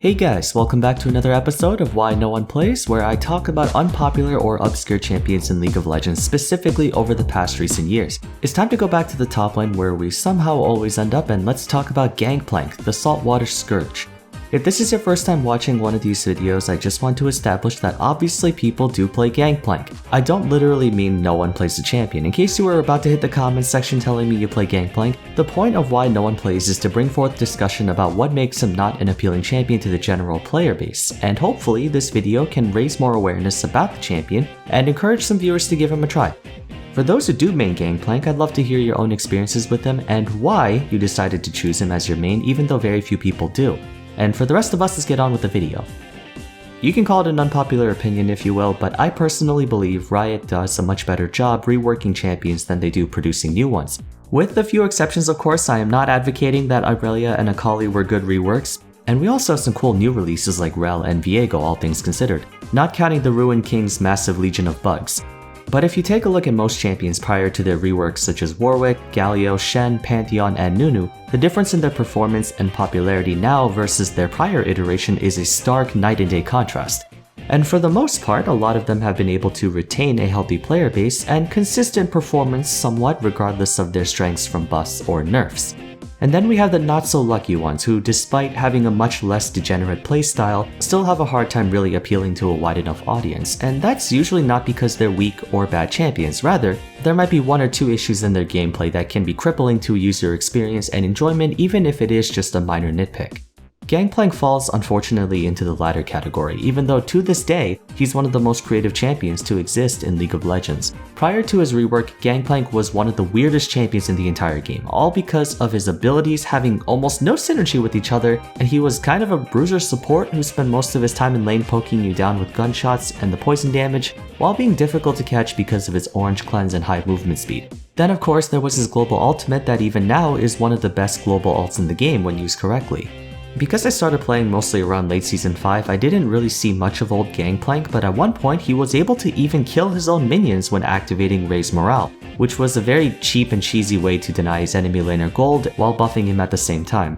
Hey guys, welcome back to another episode of Why No One Plays, where I talk about unpopular or obscure champions in League of Legends, specifically over the past recent years. It's time to go back to the top lane where we somehow always end up, and let's talk about Gangplank, the Saltwater Scourge. If this is your first time watching one of these videos, I just want to establish that obviously people do play Gangplank. I don't literally mean no one plays the champion. In case you were about to hit the comments section telling me you play Gangplank, the point of Why No One Plays is to bring forth discussion about what makes him not an appealing champion to the general player base, and hopefully this video can raise more awareness about the champion and encourage some viewers to give him a try. For those who do main Gangplank, I'd love to hear your own experiences with him and why you decided to choose him as your main even though very few people do. And for the rest of us, let's get on with the video. You can call it an unpopular opinion if you will, but I personally believe Riot does a much better job reworking champions than they do producing new ones. With a few exceptions of course, I am not advocating that Irelia and Akali were good reworks, and we also have some cool new releases like Rel and Viego, all things considered, not counting the Ruined King's massive legion of bugs. But if you take a look at most champions prior to their reworks such as Warwick, Galio, Shen, Pantheon, and Nunu, the difference in their performance and popularity now versus their prior iteration is a stark night and day contrast. And for the most part, a lot of them have been able to retain a healthy player base and consistent performance somewhat regardless of their strengths from buffs or nerfs. And then we have the not so lucky ones who, despite having a much less degenerate playstyle, still have a hard time really appealing to a wide enough audience, and that's usually not because they're weak or bad champions. Rather, there might be one or two issues in their gameplay that can be crippling to user experience and enjoyment even if it is just a minor nitpick. Gangplank falls unfortunately into the latter category, even though to this day, he's one of the most creative champions to exist in League of Legends. Prior to his rework, Gangplank was one of the weirdest champions in the entire game, all because of his abilities having almost no synergy with each other, and he was kind of a bruiser support who spent most of his time in lane poking you down with gunshots and the poison damage, while being difficult to catch because of his orange cleanse and high movement speed. Then of course there was his global ultimate that even now is one of the best global ults in the game when used correctly. Because I started playing mostly around late season 5, I didn't really see much of old Gangplank, but at one point he was able to even kill his own minions when activating Raise Morale, which was a very cheap and cheesy way to deny his enemy laner gold while buffing him at the same time.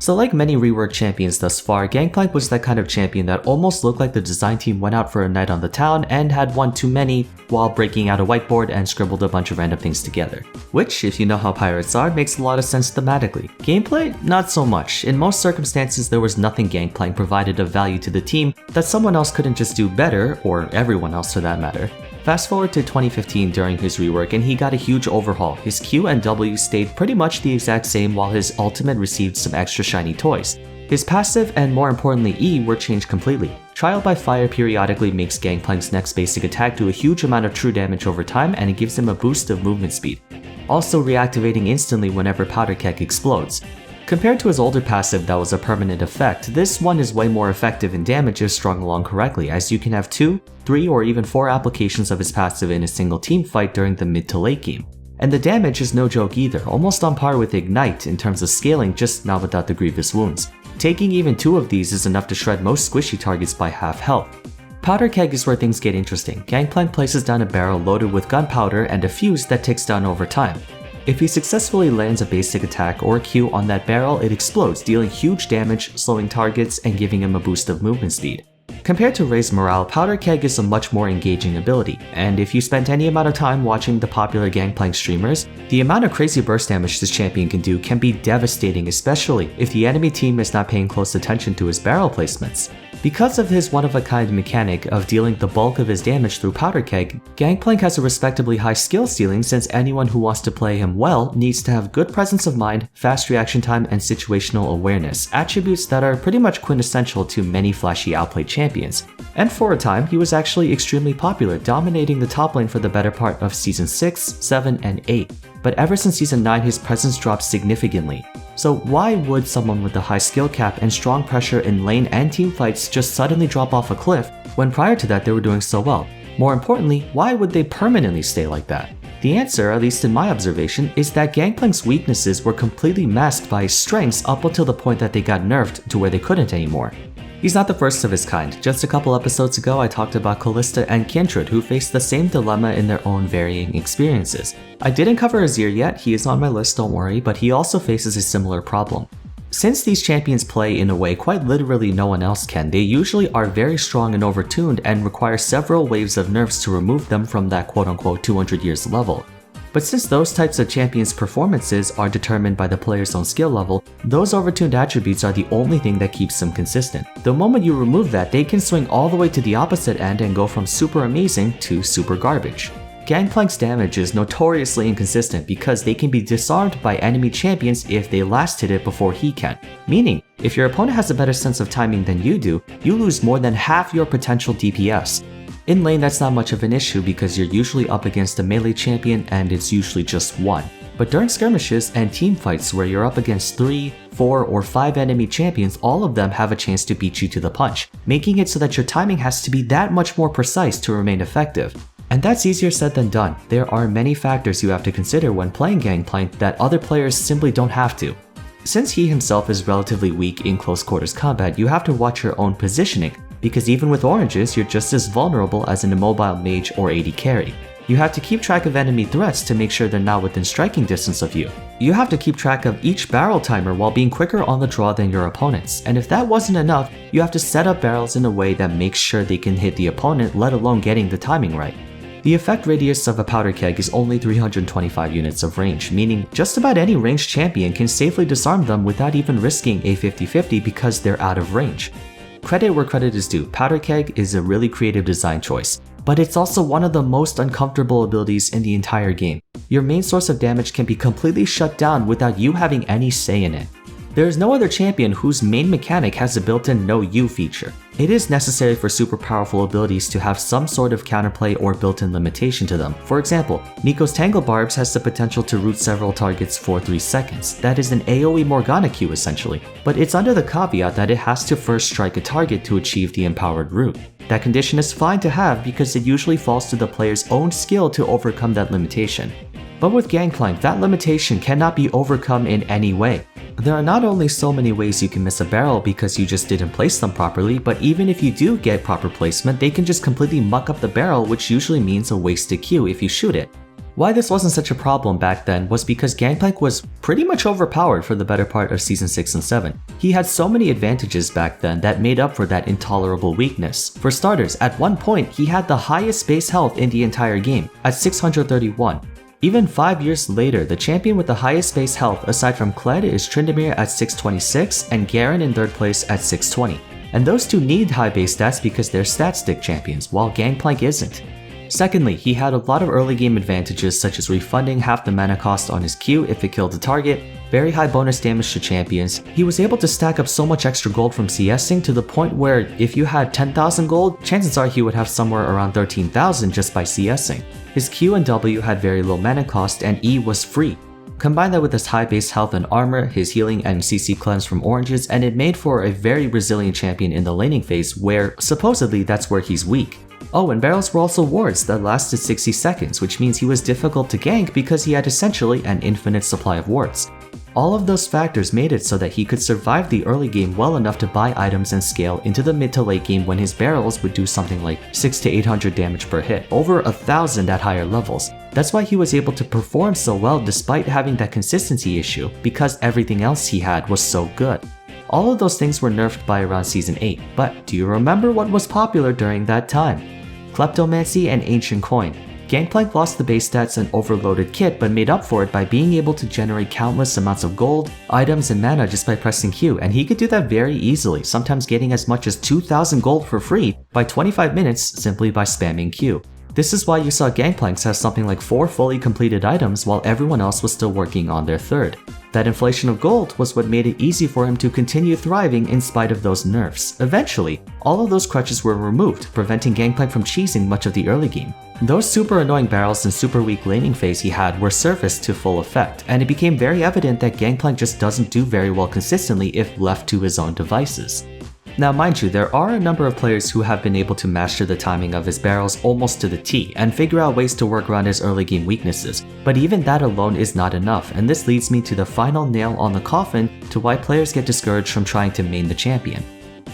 So like many reworked champions thus far, Gangplank was that kind of champion that almost looked like the design team went out for a night on the town and had one too many while breaking out a whiteboard and scribbled a bunch of random things together. Which, if you know how pirates are, makes a lot of sense thematically. Gameplay? Not so much. In most circumstances, there was nothing Gangplank provided of value to the team that someone else couldn't just do better, or everyone else for that matter. Fast forward to 2015 during his rework and he got a huge overhaul. His Q and W stayed pretty much the exact same while his ultimate received some extra shiny toys. His passive and more importantly E were changed completely. Trial by Fire periodically makes Gangplank's next basic attack do a huge amount of true damage over time and it gives him a boost of movement speed, also reactivating instantly whenever Powder Keg explodes. Compared to his older passive that was a permanent effect, this one is way more effective in damage if strung along correctly, as you can have 2, 3, or even 4 applications of his passive in a single team fight during the mid to late game. And the damage is no joke either, almost on par with Ignite in terms of scaling, just not without the grievous wounds. Taking even 2 of these is enough to shred most squishy targets by half health. Powder Keg is where things get interesting. Gangplank places down a barrel loaded with gunpowder and a fuse that ticks down over time. If he successfully lands a basic attack or Q on that barrel, it explodes, dealing huge damage, slowing targets, and giving him a boost of movement speed. Compared to Raise Morale, Powder Keg is a much more engaging ability, and if you spent any amount of time watching the popular Gangplank streamers, the amount of crazy burst damage this champion can do can be devastating, especially if the enemy team is not paying close attention to his barrel placements. Because of his one-of-a-kind mechanic of dealing the bulk of his damage through Powder Keg, Gangplank has a respectably high skill ceiling since anyone who wants to play him well needs to have good presence of mind, fast reaction time, and situational awareness, attributes that are pretty much quintessential to many flashy outplayed champions. And for a time, he was actually extremely popular, dominating the top lane for the better part of Season 6, 7, and 8. But ever since Season 9, his presence dropped significantly. So why would someone with a high skill cap and strong pressure in lane and team fights just suddenly drop off a cliff when prior to that they were doing so well? More importantly, why would they permanently stay like that? The answer, at least in my observation, is that Gangplank's weaknesses were completely masked by his strengths up until the point that they got nerfed to where they couldn't anymore. He's not the first of his kind. Just a couple episodes ago, I talked about Callista and Kindred, who faced the same dilemma in their own varying experiences. I didn't cover Azir yet, he is on my list, don't worry, but he also faces a similar problem. Since these champions play in a way quite literally no one else can, they usually are very strong and overtuned and require several waves of nerfs to remove them from that quote-unquote 200 years level. But since those types of champions' performances are determined by the player's own skill level, those overtuned attributes are the only thing that keeps them consistent. The moment you remove that, they can swing all the way to the opposite end and go from super amazing to super garbage. Gangplank's damage is notoriously inconsistent because they can be disarmed by enemy champions if they last hit it before he can. Meaning, if your opponent has a better sense of timing than you do, you lose more than half your potential DPS. In lane, that's not much of an issue because you're usually up against a melee champion and it's usually just one. But during skirmishes and team fights where you're up against 3, 4, or 5 enemy champions, all of them have a chance to beat you to the punch, making it so that your timing has to be that much more precise to remain effective. And that's easier said than done. There are many factors you have to consider when playing Gangplank that other players simply don't have to. Since he himself is relatively weak in close quarters combat, you have to watch your own positioning, because even with oranges, you're just as vulnerable as an immobile mage or AD carry. You have to keep track of enemy threats to make sure they're not within striking distance of you. You have to keep track of each barrel timer while being quicker on the draw than your opponents, and if that wasn't enough, you have to set up barrels in a way that makes sure they can hit the opponent, let alone getting the timing right. The effect radius of a powder keg is only 325 units of range, meaning just about any ranged champion can safely disarm them without even risking a 50-50 because they're out of range. Credit where credit is due, powder keg is a really creative design choice, but it's also one of the most uncomfortable abilities in the entire game. Your main source of damage can be completely shut down without you having any say in it. There is no other champion whose main mechanic has a built-in no you feature. It is necessary for super powerful abilities to have some sort of counterplay or built-in limitation to them. For example, Nico's Tangle Barbs has the potential to root several targets for 3 seconds. That is an AoE Morgana Q essentially, but it's under the caveat that it has to first strike a target to achieve the empowered root. That condition is fine to have because it usually falls to the player's own skill to overcome that limitation. But with Gangplank, that limitation cannot be overcome in any way. There are not only so many ways you can miss a barrel because you just didn't place them properly, but even if you do get proper placement, they can just completely muck up the barrel, which usually means a wasted Q if you shoot it. Why this wasn't such a problem back then was because Gangplank was pretty much overpowered for the better part of Season 6 and 7. He had so many advantages back then that made up for that intolerable weakness. For starters, at one point, he had the highest base health in the entire game, at 631. Even 5 years later, the champion with the highest base health aside from Kled is Tryndamere at 626 and Garen in 3rd place at 620. And those two need high base stats because they're stat stick champions, while Gangplank isn't. Secondly, he had a lot of early game advantages such as refunding half the mana cost on his Q if it killed the target, very high bonus damage to champions. He was able to stack up so much extra gold from CSing to the point where if you had 10,000 gold, chances are he would have somewhere around 13,000 just by CSing. His Q and W had very low mana cost and E was free. Combine that with his high base health and armor, his healing and CC cleanse from oranges, and it made for a very resilient champion in the laning phase where supposedly that's where he's weak. Oh, and barrels were also wards that lasted 60 seconds, which means he was difficult to gank because he had essentially an infinite supply of wards. All of those factors made it so that he could survive the early game well enough to buy items and scale into the mid to late game when his barrels would do something like 600 to 800 damage per hit, over 1,000 at higher levels. That's why he was able to perform so well despite having that consistency issue, because everything else he had was so good. All of those things were nerfed by around Season 8, but do you remember what was popular during that time? Kleptomancy and Ancient Coin. Gangplank lost the base stats and overloaded kit but made up for it by being able to generate countless amounts of gold, items, and mana just by pressing Q, and he could do that very easily, sometimes getting as much as 2,000 gold for free by 25 minutes simply by spamming Q. This is why you saw Gangplanks have something like 4 fully completed items while everyone else was still working on their 3rd. That inflation of gold was what made it easy for him to continue thriving in spite of those nerfs. Eventually, all of those crutches were removed, preventing Gangplank from cheesing much of the early game. Those super annoying barrels and super weak laning phase he had were surfaced to full effect, and it became very evident that Gangplank just doesn't do very well consistently if left to his own devices. Now mind you, there are a number of players who have been able to master the timing of his barrels almost to the T and figure out ways to work around his early game weaknesses, but even that alone is not enough, and this leads me to the final nail on the coffin to why players get discouraged from trying to main the champion.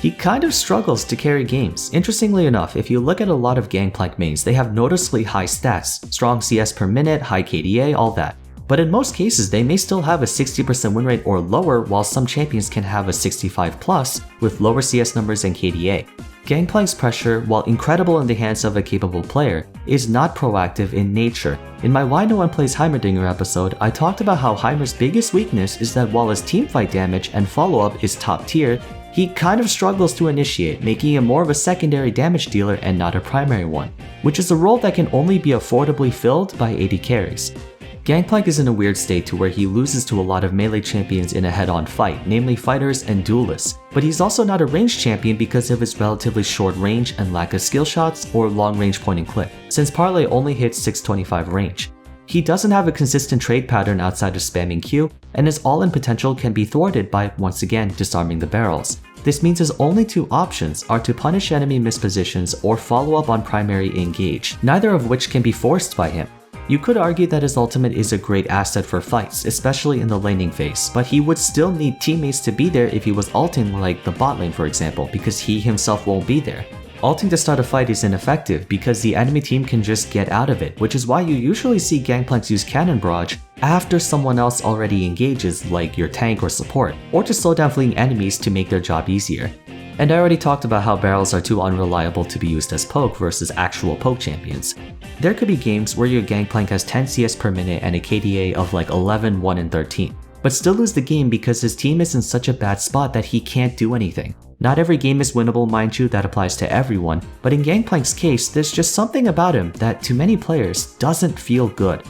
He kind of struggles to carry games. Interestingly enough, if you look at a lot of Gangplank mains, they have noticeably high stats, strong CS per minute, high KDA, all that. but in most cases they may still have a 60% win rate or lower, while some champions can have a 65 plus with lower CS numbers and KDA. Gangplank's pressure, while incredible in the hands of a capable player, is not proactive in nature. In my Why No One Plays Heimerdinger episode, I talked about how Heimer's biggest weakness is that while his teamfight damage and follow-up is top tier, he kind of struggles to initiate, making him more of a secondary damage dealer and not a primary one, which is a role that can only be affordably filled by AD carries. Gangplank is in a weird state to where he loses to a lot of melee champions in a head-on fight, namely fighters and duelists, but he's also not a ranged champion because of his relatively short range and lack of skill shots or long range point and click, since Parlay only hits 625 range. He doesn't have a consistent trade pattern outside of spamming Q, and his all-in potential can be thwarted by, once again, disarming the barrels. This means his only two options are to punish enemy mispositions or follow up on primary engage, neither of which can be forced by him. You could argue that his ultimate is a great asset for fights, especially in the laning phase, but he would still need teammates to be there if he was ulting like the bot lane for example, because he himself won't be there. Ulting to start a fight is ineffective because the enemy team can just get out of it, which is why you usually see Gangplanks use Cannon Barrage after someone else already engages, like your tank or support, or to slow down fleeing enemies to make their job easier. And I already talked about how barrels are too unreliable to be used as poke versus actual poke champions. There could be games where your Gangplank has 10 CS per minute and a KDA of like 11, 1, and 13, but still lose the game because his team is in such a bad spot that he can't do anything. Not every game is winnable, mind you, that applies to everyone, but in Gangplank's case, there's just something about him that to many players doesn't feel good.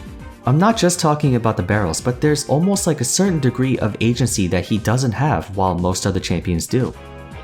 I'm not just talking about the barrels, but there's almost like a certain degree of agency that he doesn't have while most other champions do.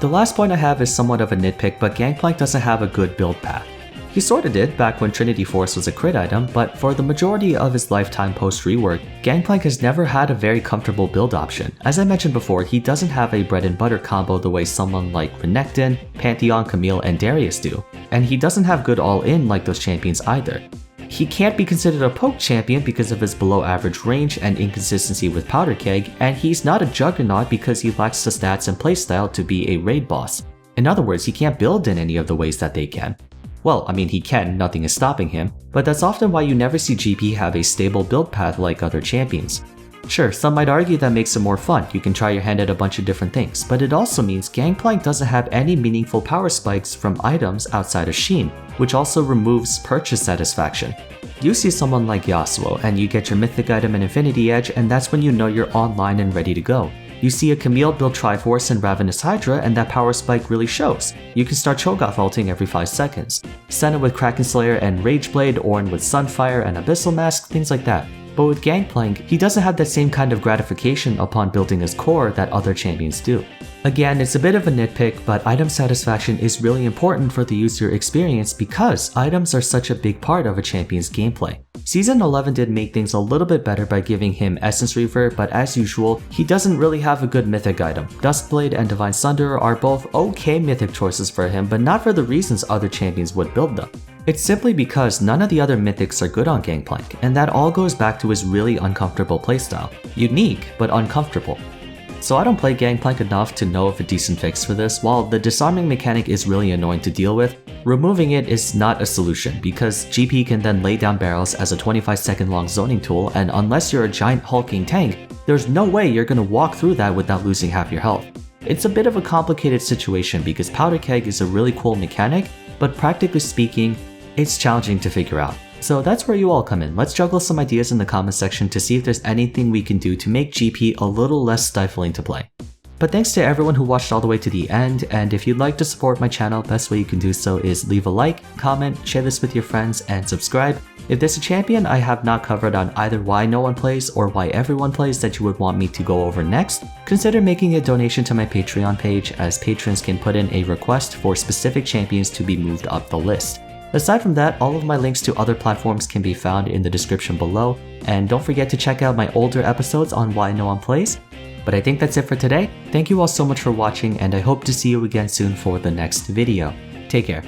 The last point I have is somewhat of a nitpick, but Gangplank doesn't have a good build path. He sorta did back when Trinity Force was a crit item, but for the majority of his lifetime post-rework, Gangplank has never had a very comfortable build option. As I mentioned before, he doesn't have a bread and butter combo the way someone like Renekton, Pantheon, Camille, and Darius do, and he doesn't have good all-in like those champions either. He can't be considered a poke champion because of his below average range and inconsistency with Powder Keg, and he's not a juggernaut because he lacks the stats and playstyle to be a raid boss. In other words, he can't build in any of the ways that they can. Well, I mean he can, nothing is stopping him, but that's often why you never see GP have a stable build path like other champions. Sure, some might argue that makes it more fun, you can try your hand at a bunch of different things, but it also means Gangplank doesn't have any meaningful power spikes from items outside of Sheen, which also removes purchase satisfaction. You see someone like Yasuo, and you get your mythic item and Infinity Edge, and that's when you know you're online and ready to go. You see a Camille build Triforce and Ravenous Hydra, and that power spike really shows. You can start Cho'Gath ulting every 5 seconds. Senna with Kraken Slayer and Rageblade, Ornn with Sunfire and Abyssal Mask, things like that. But with Gangplank, he doesn't have that same kind of gratification upon building his core that other champions do. Again, it's a bit of a nitpick, but item satisfaction is really important for the user experience because items are such a big part of a champion's gameplay. Season 11 did make things a little bit better by giving him Essence Reaver, but as usual, he doesn't really have a good mythic item. Duskblade and Divine Sunder are both okay mythic choices for him, but not for the reasons other champions would build them. It's simply because none of the other mythics are good on Gangplank, and that all goes back to his really uncomfortable playstyle. Unique, but uncomfortable. So I don't play Gangplank enough to know of a decent fix for this. While the disarming mechanic is really annoying to deal with, removing it is not a solution because GP can then lay down barrels as a 25-second long zoning tool, and unless you're a giant hulking tank, there's no way you're gonna walk through that without losing half your health. It's a bit of a complicated situation because Powder Keg is a really cool mechanic, but practically speaking, it's challenging to figure out. So that's where you all come in. Let's juggle some ideas in the comment section to see if there's anything we can do to make GP a little less stifling to play. But thanks to everyone who watched all the way to the end, and if you'd like to support my channel, best way you can do so is leave a like, comment, share this with your friends, and subscribe. If there's a champion I have not covered on either Why No One Plays or Why Everyone Plays that you would want me to go over next, consider making a donation to my Patreon page, as patrons can put in a request for specific champions to be moved up the list. Aside from that, all of my links to other platforms can be found in the description below, and don't forget to check out my older episodes on Why No One Plays. But I think that's it for today. Thank you all so much for watching, and I hope to see you again soon for the next video. Take care.